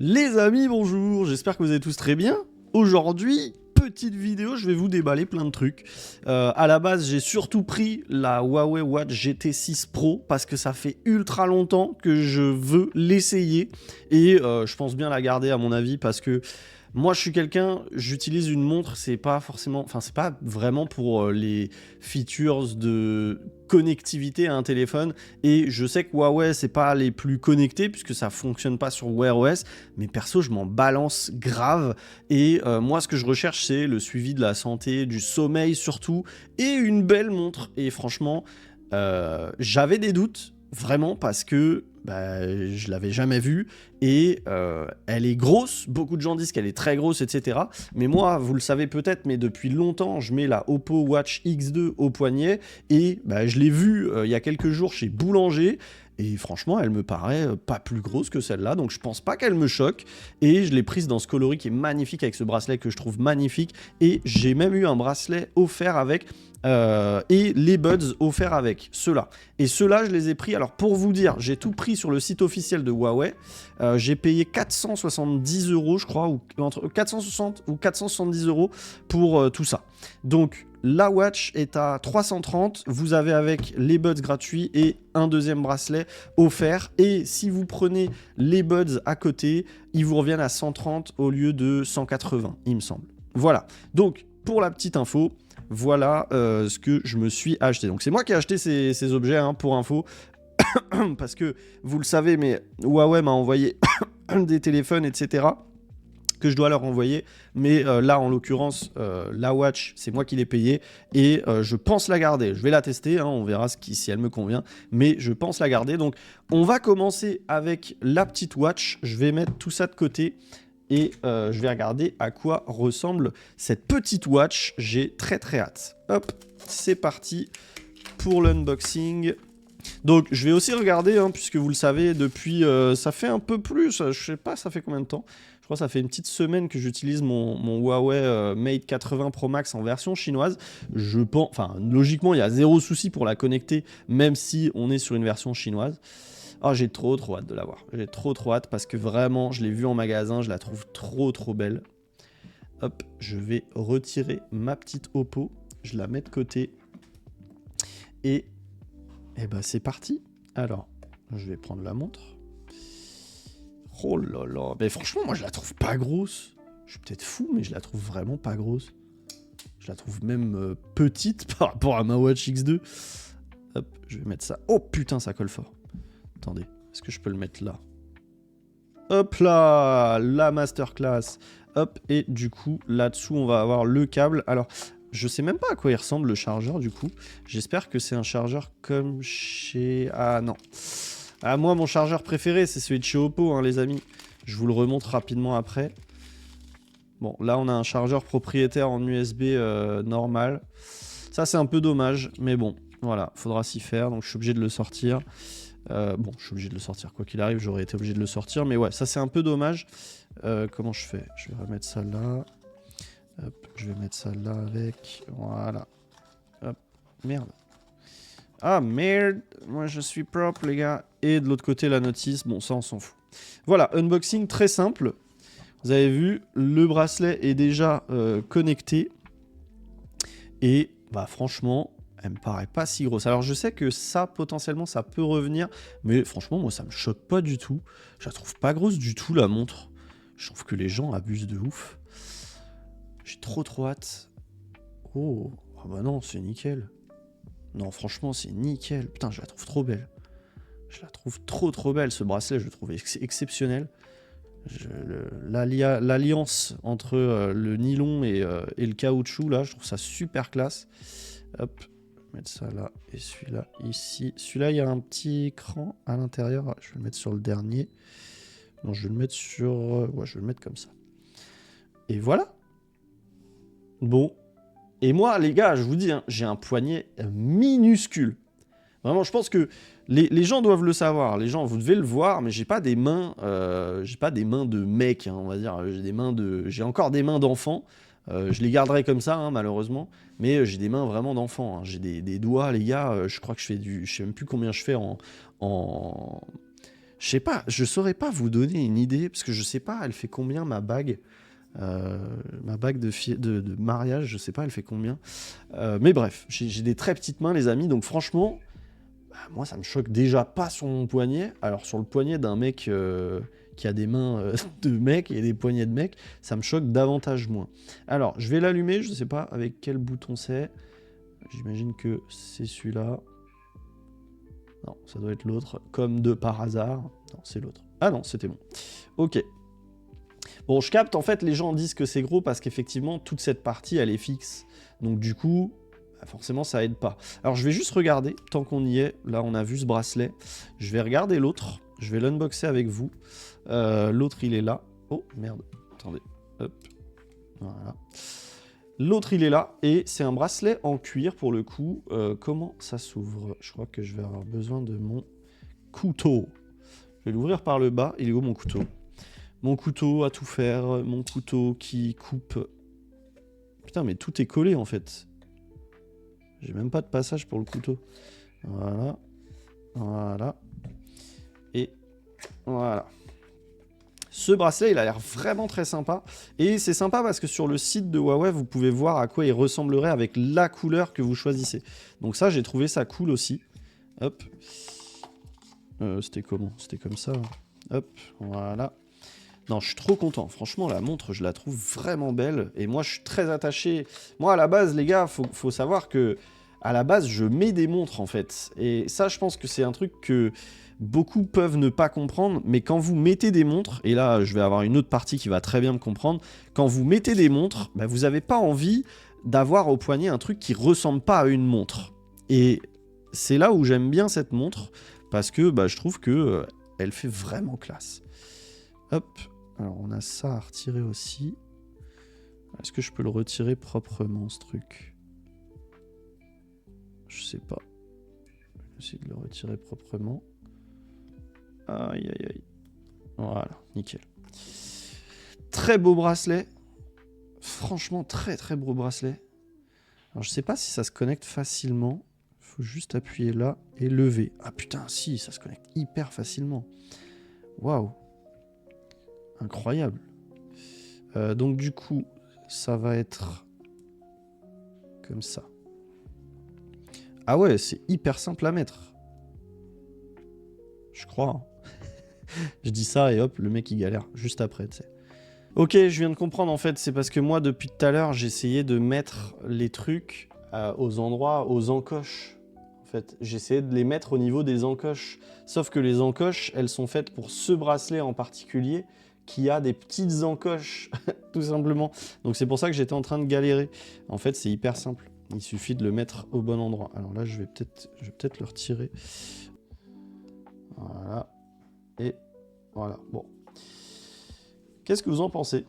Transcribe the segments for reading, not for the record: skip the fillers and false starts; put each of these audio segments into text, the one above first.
Les amis, bonjour, j'espère que vous allez tous très bien. Aujourd'hui, petite vidéo, je vais vous déballer plein de trucs. À la base, j'ai surtout pris la Huawei Watch GT 6 Pro parce que ça fait ultra longtemps que je veux l'essayer et je pense bien la garder à mon avis parce que moi, je suis quelqu'un, j'utilise une montre, c'est pas forcément, enfin, c'est pas vraiment pour les features de connectivité à un téléphone. Et je sais que Huawei, c'est pas les plus connectés puisque ça fonctionne pas sur Wear OS. Mais perso, je m'en balance grave. Et moi, ce que je recherche, c'est le suivi de la santé, du sommeil surtout, et une belle montre. Et franchement, j'avais des doutes. Vraiment parce que je l'avais jamais vue et elle est grosse, beaucoup de gens disent qu'elle est très grosse, etc. Mais moi, vous le savez peut-être, mais depuis longtemps, je mets la Oppo Watch X2 au poignet et je l'ai vue il y a quelques jours chez Boulanger. Et franchement, elle me paraît pas plus grosse que celle-là, donc je pense pas qu'elle me choque. Et je l'ai prise dans ce coloris qui est magnifique, avec ce bracelet que je trouve magnifique. Et j'ai même eu un bracelet offert avec, et les buds offerts avec, ceux-là. Et ceux-là, je les ai pris, alors pour vous dire, j'ai tout pris sur le site officiel de Huawei. J'ai payé 470 €, je crois, ou entre 460 ou 470 € pour tout ça. Donc, la watch est à 330, vous avez avec les buds gratuits et un deuxième bracelet offert. Et si vous prenez les buds à côté, ils vous reviennent à 130 au lieu de 180, il me semble. Voilà, donc pour la petite info, voilà ce que je me suis acheté. Donc c'est moi qui ai acheté ces objets, hein, pour info, parce que vous le savez, mais Huawei m'a envoyé des téléphones, etc., que je dois leur envoyer, mais là en l'occurrence la watch c'est moi qui l'ai payée et je pense la garder. Je vais la tester, hein, on verra si elle me convient, mais je pense la garder. Donc on va commencer avec la petite watch, je vais mettre tout ça de côté et je vais regarder à quoi ressemble cette petite watch. J'ai très hâte. Hop, c'est parti pour l'unboxing. Donc je vais aussi regarder, hein, puisque vous le savez, depuis ça fait un peu plus, je sais pas ça fait combien de temps. Je crois que ça fait une petite semaine que j'utilise mon Huawei Mate 80 Pro Max en version chinoise. Je pense, enfin logiquement il y a zéro souci pour la connecter, même si on est sur une version chinoise. Ah, j'ai trop hâte de l'avoir. J'ai trop hâte parce que vraiment je l'ai vue en magasin, je la trouve trop belle. Hop, je vais retirer ma petite Oppo, je la mets de côté et c'est parti. Alors, je vais prendre la montre. Oh là là. Mais franchement, moi, je la trouve pas grosse. Je suis peut-être fou, mais je la trouve vraiment pas grosse. Je la trouve même petite par rapport à ma Watch X2. Hop, je vais mettre ça. Oh putain, ça colle fort. Attendez, est-ce que je peux le mettre là? Hop là, la masterclass. Hop, et du coup, là-dessous, on va avoir le câble. Alors, je sais même pas à quoi il ressemble le chargeur du coup. J'espère que c'est un chargeur comme chez... Ah non. Ah, moi mon chargeur préféré c'est celui de chez Oppo, hein, les amis. Je vous le remontre rapidement après. Bon, là on a un chargeur propriétaire en USB normal. Ça c'est un peu dommage, mais bon, voilà, faudra s'y faire. Donc je suis obligé de le sortir. Bon, je suis obligé de le sortir. Quoi qu'il arrive, j'aurais été obligé de le sortir. Mais ouais, ça c'est un peu dommage. Comment je fais? Je vais remettre ça là. Hop, je vais mettre ça là avec. Voilà. Hop. Merde. Ah merde. Moi je suis propre les gars. Et de l'autre côté la notice. Bon ça on s'en fout. Voilà, unboxing très simple. Vous avez vu, le bracelet est déjà connecté. Et franchement, elle me paraît pas si grosse. Alors je sais que ça potentiellement ça peut revenir. Mais franchement moi ça me choque pas du tout. Je la trouve pas grosse du tout la montre. Je trouve que les gens abusent de ouf. J'ai trop hâte. Oh, ah bah non, c'est nickel. Non, franchement, c'est nickel. Putain, je la trouve trop belle. Je la trouve trop belle, ce bracelet. Je le trouve exceptionnel. L'alliance entre le nylon et le caoutchouc, là, je trouve ça super classe. Hop, je vais mettre ça là et celui-là ici. Celui-là, il y a un petit écran à l'intérieur. Je vais le mettre sur le dernier. Non, je vais le mettre sur... ouais, je vais le mettre comme ça. Et voilà. Bon, et moi, les gars, je vous dis, hein, j'ai un poignet minuscule. Vraiment, je pense que les gens doivent le savoir. Les gens, vous devez le voir, mais j'ai pas des mains de mec, hein, on va dire. J'ai encore des mains d'enfant. Je les garderai comme ça, hein, malheureusement. Mais j'ai des mains vraiment d'enfant. Hein. J'ai des doigts, les gars. Je crois que je sais même plus combien je fais en... Je sais pas, je saurais pas vous donner une idée, parce que je sais pas, elle fait combien ma bague. Ma bague de mariage, je sais pas, elle fait combien. Mais bref, j'ai des très petites mains, les amis, donc franchement, bah, moi, ça me choque déjà pas sur mon poignet. Alors, sur le poignet d'un mec qui a des mains de mec et des poignets de mec, ça me choque davantage moins. Alors, je vais l'allumer, je sais pas avec quel bouton c'est. J'imagine que c'est celui-là. Non, ça doit être l'autre, comme de par hasard. Non, c'est l'autre. Ah non, c'était bon. Ok. Bon, je capte, en fait, les gens disent que c'est gros parce qu'effectivement, toute cette partie, elle est fixe. Donc du coup, bah, forcément, ça aide pas. Alors, je vais juste regarder, tant qu'on y est. Là, on a vu ce bracelet. Je vais regarder l'autre. Je vais l'unboxer avec vous. L'autre, il est là. Oh, merde. Attendez. Hop. Voilà. L'autre, il est là. Et c'est un bracelet en cuir, pour le coup. Comment ça s'ouvre? Je crois que je vais avoir besoin de mon couteau. Je vais l'ouvrir par le bas. Il est où, mon couteau? Mon couteau à tout faire, mon couteau qui coupe. Putain, mais tout est collé en fait. J'ai même pas de passage pour le couteau. Voilà. Voilà. Et voilà. Ce bracelet, il a l'air vraiment très sympa. Et c'est sympa parce que sur le site de Huawei, vous pouvez voir à quoi il ressemblerait avec la couleur que vous choisissez. Donc ça, j'ai trouvé ça cool aussi. Hop. C'était comment? C'était comme ça. Hop. Voilà. Non, je suis trop content. Franchement, la montre, je la trouve vraiment belle. Et moi, je suis très attaché. Moi, à la base, les gars, faut savoir que à la base, je mets des montres, en fait. Et ça, je pense que c'est un truc que beaucoup peuvent ne pas comprendre. Mais quand vous mettez des montres, et là, je vais avoir une autre partie qui va très bien me comprendre. Quand vous mettez des montres, bah, vous n'avez pas envie d'avoir au poignet un truc qui ressemble pas à une montre. Et c'est là où j'aime bien cette montre. Parce que bah, je trouve que elle fait vraiment classe. Hop. Alors, on a ça à retirer aussi. Est-ce que je peux le retirer proprement, ce truc? Je sais pas. Je vais essayer de le retirer proprement. Aïe, aïe, aïe. Voilà, nickel. Très beau bracelet. Franchement, très, très beau bracelet. Alors, je sais pas si ça se connecte facilement. Il faut juste appuyer là et lever. Ah putain, si, ça se connecte hyper facilement. Waouh. Incroyable. Donc du coup, ça va être comme ça. Ah ouais, c'est hyper simple à mettre. Je crois. Hein. Je dis ça et hop, le mec il galère juste après, tu sais. Ok, je viens de comprendre en fait, c'est parce que moi depuis tout à l'heure, j'essayais de mettre les trucs aux endroits, aux encoches. En fait, j'essayais de les mettre au niveau des encoches. Sauf que les encoches, elles sont faites pour ce bracelet en particulier qui a des petites encoches, tout simplement. Donc c'est pour ça que j'étais en train de galérer. En fait, c'est hyper simple. Il suffit de le mettre au bon endroit. Alors là, je vais peut-être le retirer. Voilà. Et voilà. Bon. Qu'est-ce que vous en pensez?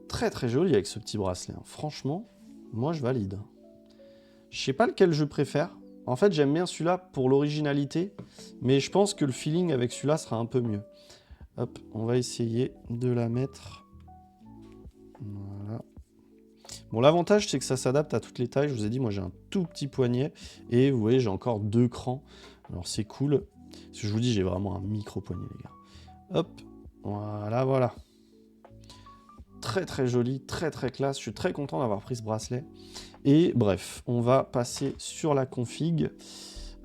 Très très joli avec ce petit bracelet. Hein. Franchement, moi je valide. Je sais pas lequel je préfère. En fait, j'aime bien celui-là pour l'originalité, mais je pense que le feeling avec celui-là sera un peu mieux. Hop, on va essayer de la mettre. Voilà. Bon, l'avantage, c'est que ça s'adapte à toutes les tailles. Je vous ai dit, moi, j'ai un tout petit poignet. Et vous voyez, j'ai encore 2 crans. Alors, c'est cool. Parce que je vous dis, j'ai vraiment un micro-poignet, les gars. Hop, voilà, voilà. Très, très joli, très, très classe. Je suis très content d'avoir pris ce bracelet. Et bref, on va passer sur la config.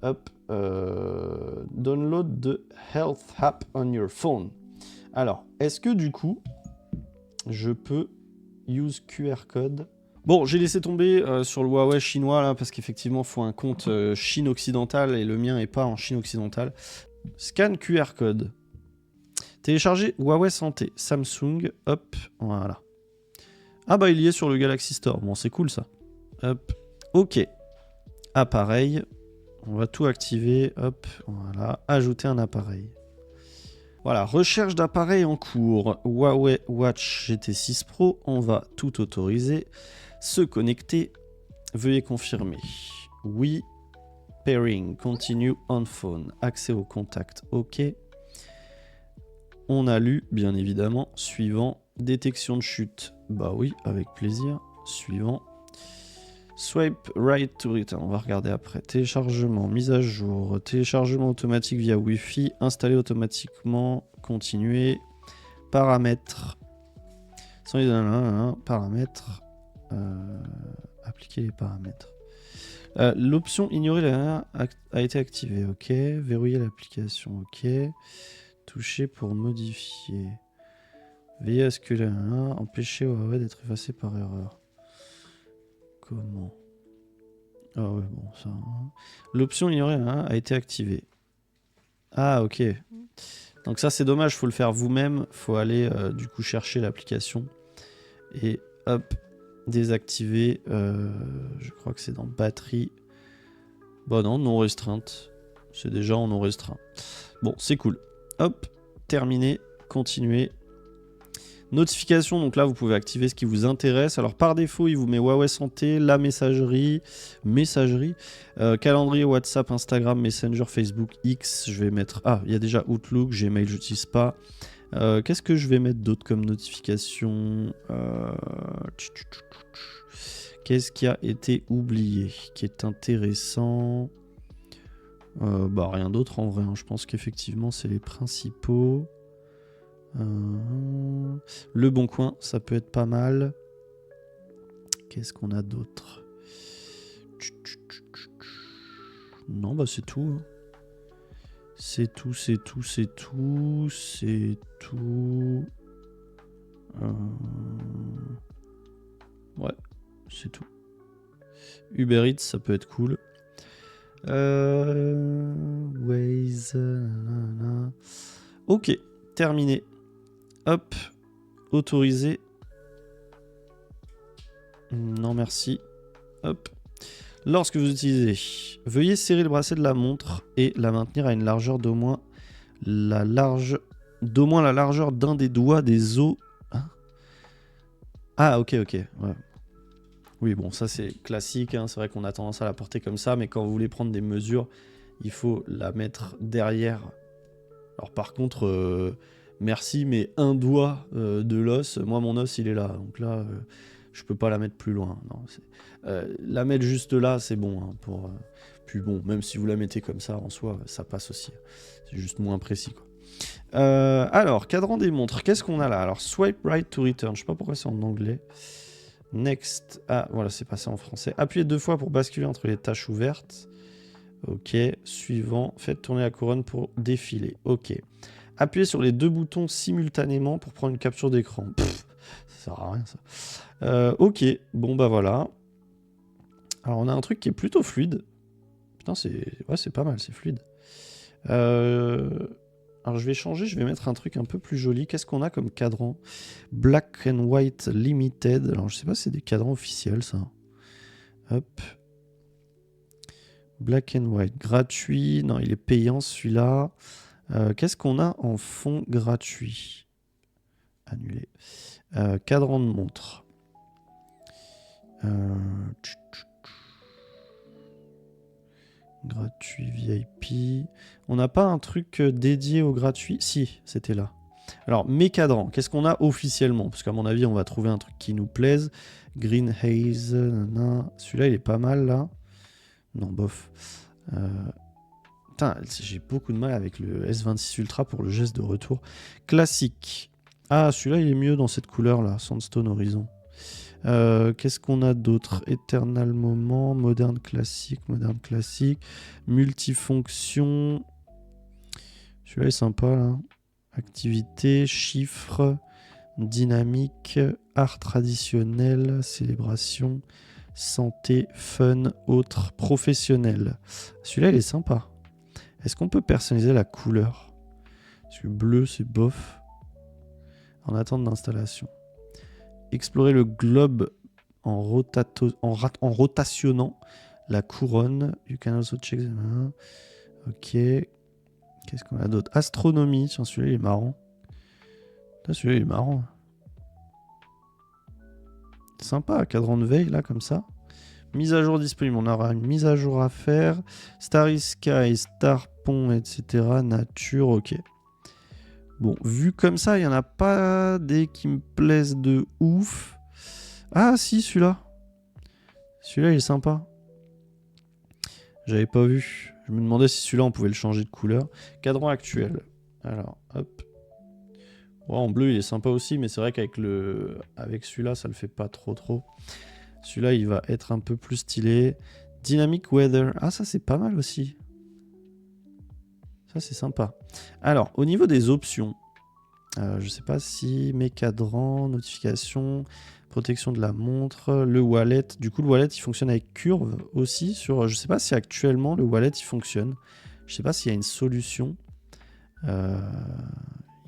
Hop, download the Health App on your phone. Alors, est-ce que du coup, je peux use QR code? Bon, j'ai laissé tomber sur le Huawei chinois là parce qu'effectivement, il faut un compte Chine occidentale et le mien n'est pas en Chine occidentale. Scan QR code. Télécharger Huawei Santé, Samsung, hop, voilà. Ah bah il y est sur le Galaxy Store, bon c'est cool ça. Hop, ok. Appareil, on va tout activer, hop, voilà. Ajouter un appareil. Voilà, recherche d'appareil en cours. Huawei Watch GT6 Pro, on va tout autoriser. Se connecter, veuillez confirmer. Oui, pairing, continue on phone. Accès au contact, ok. On a lu, bien évidemment, suivant. Détection de chute, bah oui, avec plaisir. Suivant. Swipe right to return. On va regarder après. Téléchargement, mise à jour, téléchargement automatique via Wi-Fi, installer automatiquement, continuer, paramètres. Paramètres. Appliquer les paramètres. L'option ignorer la a été activée. Ok. Verrouiller l'application. Ok. Toucher pour modifier. Veillez à ce que empêcher Huawei d'être effacé par erreur. Comment? Ah ouais, bon, ça... L'option ignorer a été activée. Ah, ok. Donc ça, c'est dommage, faut le faire vous-même. Faut aller, du coup, chercher l'application. Et hop, désactiver. Je crois que c'est dans batterie. Bah non, non restreinte. C'est déjà en non restreint. Bon, c'est cool. Hop, terminé. Continuer. Notification, donc là vous pouvez activer ce qui vous intéresse. Alors par défaut il vous met Huawei Santé, la messagerie, calendrier, WhatsApp, Instagram, Messenger, Facebook, X. Je vais mettre... Ah, il y a déjà Outlook, Gmail, j'utilise pas. Qu'est-ce que je vais mettre d'autre comme notification? Qu'est-ce qui a été oublié, qui est intéressant? Bah rien d'autre en vrai, hein. Je pense qu'effectivement c'est les principaux. Le Bon Coin, ça peut être pas mal. Qu'est-ce qu'on a d'autre? Non, bah c'est tout. C'est tout. Ouais, c'est tout. Uber Eats, ça peut être cool. Waze. Ok, terminé. Hop, autorisé. Non merci. Hop. Lorsque vous utilisez, veuillez serrer le bracelet de la montre et la maintenir à une largeur d'au moins la largeur d'un des doigts des os. Hein? Ah ok. Ouais. Oui bon ça c'est classique, hein. C'est vrai qu'on a tendance à la porter comme ça, mais quand vous voulez prendre des mesures, il faut la mettre derrière. Alors par contre... Merci, mais un doigt de l'os, moi mon os il est là, donc là je peux pas la mettre plus loin. Non, la mettre juste là c'est bon, hein, puis bon, même si vous la mettez comme ça en soi, ça passe aussi. C'est juste moins précis quoi. Alors, cadran des montres, qu'est-ce qu'on a là? Alors, swipe right to return, je sais pas pourquoi c'est en anglais. Next, ah voilà, c'est passé en français. Appuyez 2 fois pour basculer entre les tâches ouvertes. Ok, suivant, faites tourner la couronne pour défiler. Ok. Appuyez sur les 2 boutons simultanément pour prendre une capture d'écran. Ça sert à rien ça. Ok, bon bah voilà. Alors on a un truc qui est plutôt fluide. Putain, c'est pas mal, c'est fluide. Alors je vais changer, je vais mettre un truc un peu plus joli. Qu'est-ce qu'on a comme cadran? Black and White Limited. Alors je sais pas si c'est des cadrans officiels ça. Hop. Black and White, gratuit. Non, il est payant celui-là. Qu'est-ce qu'on a en fond gratuit? Annulé. Cadran de montre. Gratuit VIP. On n'a pas un truc dédié au gratuit? Si, c'était là. Alors, mes cadrans, qu'est-ce qu'on a officiellement? Parce qu'à mon avis, on va trouver un truc qui nous plaise. Green Haze. Celui-là, il est pas mal, là. Non, bof. Putain, j'ai beaucoup de mal avec le S26 Ultra pour le geste de retour. Classique. Ah, celui-là, il est mieux dans cette couleur-là. Sandstone Horizon. Qu'est-ce qu'on a d'autre? Eternal Moment, moderne classique. Multifonction. Celui-là est sympa, là. Activité, chiffres, dynamique, art traditionnel, célébration, santé, fun, autres, professionnel. Celui-là, il est sympa. Est-ce qu'on peut personnaliser la couleur? Parce que bleu, c'est bof. En attente d'installation. Explorer le globe en rotationnant la couronne. You can also check them. Ok. Qu'est-ce qu'on a d'autre? Astronomie. Tiens, celui-là, il est marrant. Celui-là, il est marrant. Sympa, cadran de veille, là, comme ça. Mise à jour disponible. On aura une mise à jour à faire. Starry Sky, Star Pont, etc. Nature, ok. Bon, vu comme ça, il n'y en a pas des qui me plaisent de ouf. Ah, si, celui-là. Celui-là, il est sympa. J'avais pas vu. Je me demandais si celui-là, on pouvait le changer de couleur. Cadran actuel. Alors, hop. Ouais, en bleu, il est sympa aussi, mais c'est vrai qu'avec avec celui-là, ça le fait pas trop. Celui-là, il va être un peu plus stylé. Dynamic Weather. Ah, ça, c'est pas mal aussi. Ça, c'est sympa. Alors, au niveau des options, je sais pas si mes cadrans, notifications, protection de la montre, le wallet. Du coup, le wallet, il fonctionne avec curve aussi. Je sais pas si actuellement, le wallet, il fonctionne. Je sais pas s'il y a une solution.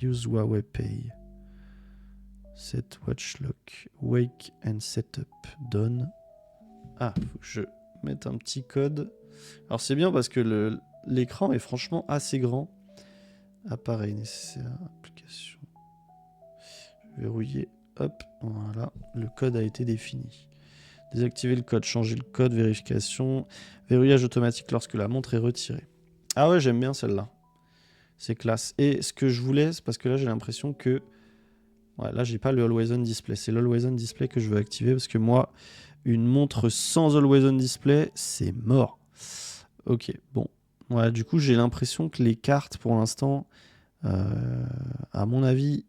Use Huawei Pay. Set watch lock. Wake and setup. Done. Ah, faut que je mette un petit code. Alors c'est bien parce que l'écran est franchement assez grand. Appareil nécessaire. Application. Verrouiller. Hop, voilà. Le code a été défini. Désactiver le code. Changer le code. Vérification. Verrouillage automatique lorsque la montre est retirée. Ah ouais, j'aime bien celle-là. C'est classe. Et ce que je voulais, c'est parce que là j'ai l'impression que... Ouais, là j'ai pas le Always On Display. C'est l'Always On Display que je veux activer parce que moi, une montre sans Always On Display, c'est mort. Ok, bon. Ouais, du coup j'ai l'impression que les cartes pour l'instant, à mon avis...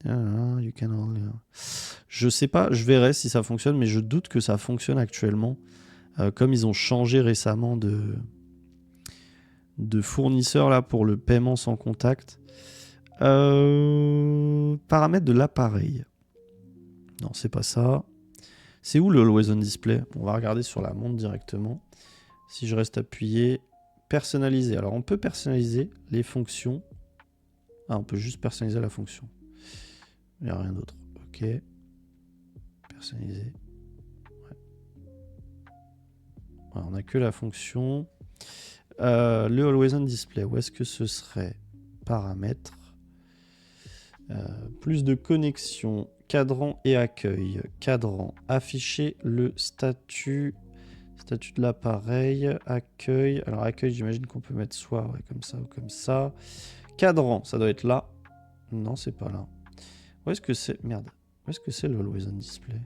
You can only... Je sais pas, je verrai si ça fonctionne, mais je doute que ça fonctionne actuellement. Comme ils ont changé récemment de fournisseur là pour le paiement sans contact. Paramètres de l'appareil. Non, c'est pas ça. C'est où le Always On Display? On va regarder sur la montre directement. Si je reste appuyé, personnaliser. Alors on peut personnaliser les fonctions. Ah, on peut juste personnaliser la fonction. Il n'y a rien d'autre. Ok. Personnaliser. Ouais. Ouais, on n'a que la fonction. Le Always On Display, où est-ce que ce serait? Paramètres. Plus de connexion, cadran et accueil. Cadran, afficher le statut de l'appareil, accueil. Alors accueil, j'imagine qu'on peut mettre soit ouais, comme ça ou comme ça. Cadran, ça doit être là. Non, c'est pas là. Où est-ce que c'est? Merde. Où est-ce que c'est le Always On Display?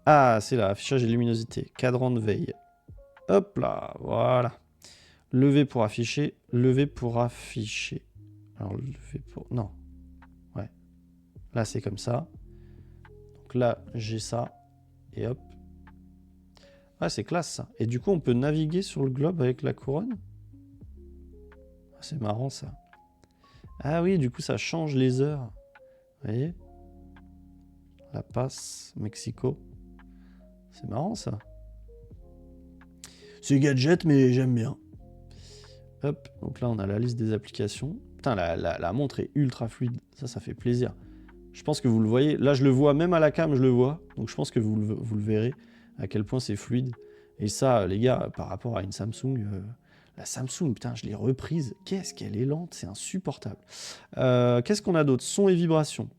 Ah, c'est là, affichage et luminosité. Cadran de veille. Hop là, voilà. Lever pour afficher, lever pour afficher. Alors, lever pour... Non. Ouais. Là, c'est comme ça. Donc là, j'ai ça. Et hop. Ah, c'est classe, ça. Et du coup, on peut naviguer sur le globe avec la couronne. Ah, c'est marrant, ça. Ah oui, du coup, ça change les heures. Vous voyez? La Paz, Mexico. C'est marrant, ça. C'est gadget, mais j'aime bien. Hop, donc là on a la liste des applications. Putain, la montre est ultra fluide, ça fait plaisir. Je pense que vous le voyez, là je le vois, même à la cam je le vois, donc je pense que vous le verrez, à quel point c'est fluide. Et ça, les gars, par rapport à une Samsung, la Samsung, putain, je l'ai reprise, qu'est-ce qu'elle est lente, c'est insupportable. Qu'est-ce qu'on a d'autre? Son et vibration.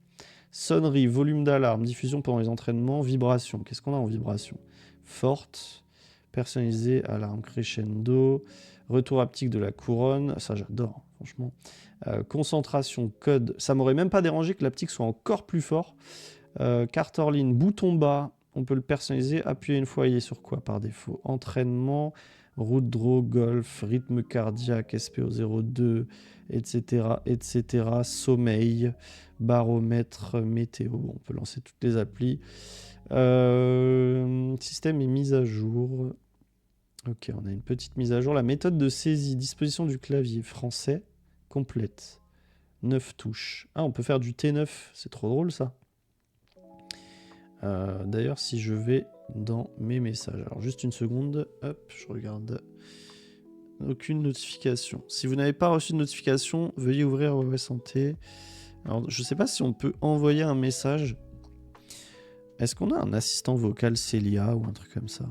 Sonnerie, volume d'alarme, diffusion pendant les entraînements, vibration. Qu'est-ce qu'on a en vibration? Forte, personnalisée, alarme crescendo... Retour haptique de la couronne, ça j'adore, franchement. Concentration, code, ça m'aurait même pas dérangé que l'haptique soit encore plus fort. Carte hors ligne, bouton bas, on peut le personnaliser. Appuyer une fois, il est sur quoi par défaut? Entraînement, route draw, golf, rythme cardiaque, SPO02, etc., etc. Sommeil, baromètre, météo. Bon, on peut lancer toutes les applis. Système est mis à jour. Ok, on a une petite mise à jour. La méthode de saisie, disposition du clavier français, complète. 9 touches. Ah, on peut faire du T9, c'est trop drôle ça. D'ailleurs, si je vais dans mes messages, alors juste une seconde, hop, je regarde. Aucune notification. Si vous n'avez pas reçu de notification, veuillez ouvrir Huawei Santé. Alors, je ne sais pas si on peut envoyer un message. Est-ce qu'on a un assistant vocal Celia ou un truc comme ça?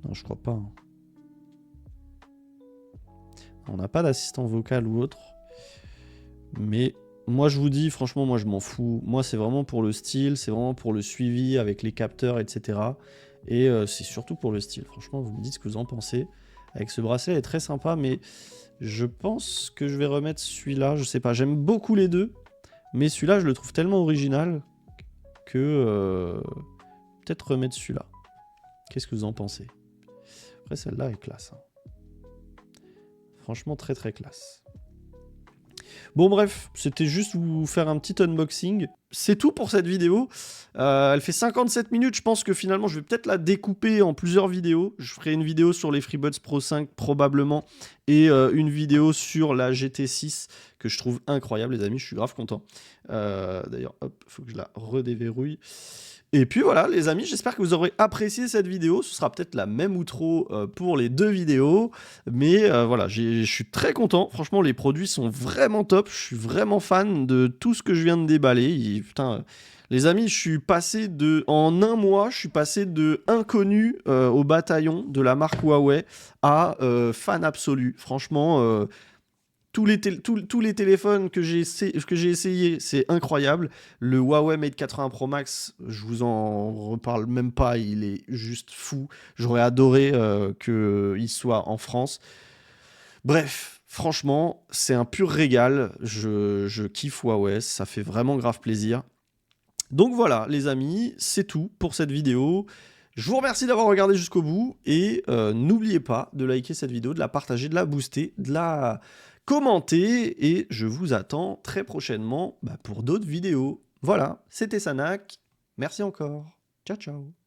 Non, je crois pas. Hein. On n'a pas d'assistant vocal ou autre. Mais moi, je vous dis, franchement, moi, je m'en fous. Moi, c'est vraiment pour le style, c'est vraiment pour le suivi avec les capteurs, etc. Et c'est surtout pour le style. Franchement, vous me dites ce que vous en pensez. Avec ce bracelet, il est très sympa, mais je pense que je vais remettre celui-là. Je sais pas, j'aime beaucoup les deux. Mais celui-là, je le trouve tellement original que peut-être remettre celui-là. Qu'est-ce que vous en pensez? Après, celle-là est classe. Hein. Franchement, très très classe. Bon bref, c'était juste vous faire un petit unboxing. C'est tout pour cette vidéo. Elle fait 57 minutes. Je pense que finalement, je vais peut-être la découper en plusieurs vidéos. Je ferai une vidéo sur les FreeBuds Pro 5 probablement. Et une vidéo sur la GT6 que je trouve incroyable, les amis. Je suis grave content. D'ailleurs, hop, il faut que je la redéverrouille. Et puis voilà, les amis, j'espère que vous aurez apprécié cette vidéo. Ce sera peut-être la même outro pour les deux vidéos. Mais voilà, je suis très content. Franchement, les produits sont vraiment top. Je suis vraiment fan de tout ce que je viens de déballer. Putain, les amis, je suis passé de... En un mois, je suis passé de inconnu au bataillon de la marque Huawei à fan absolu. Franchement... tous les téléphones que j'ai essayé, c'est incroyable. Le Huawei Mate 80 Pro Max, je vous en reparle même pas, il est juste fou. J'aurais adoré qu'il soit en France. Bref, franchement, c'est un pur régal. Je kiffe Huawei, ça fait vraiment grave plaisir. Donc voilà, les amis, c'est tout pour cette vidéo. Je vous remercie d'avoir regardé jusqu'au bout et n'oubliez pas de liker cette vidéo, de la partager, de la booster, de la commenter et je vous attends très prochainement pour d'autres vidéos. Voilà, c'était Sanac. Merci encore. Ciao, ciao.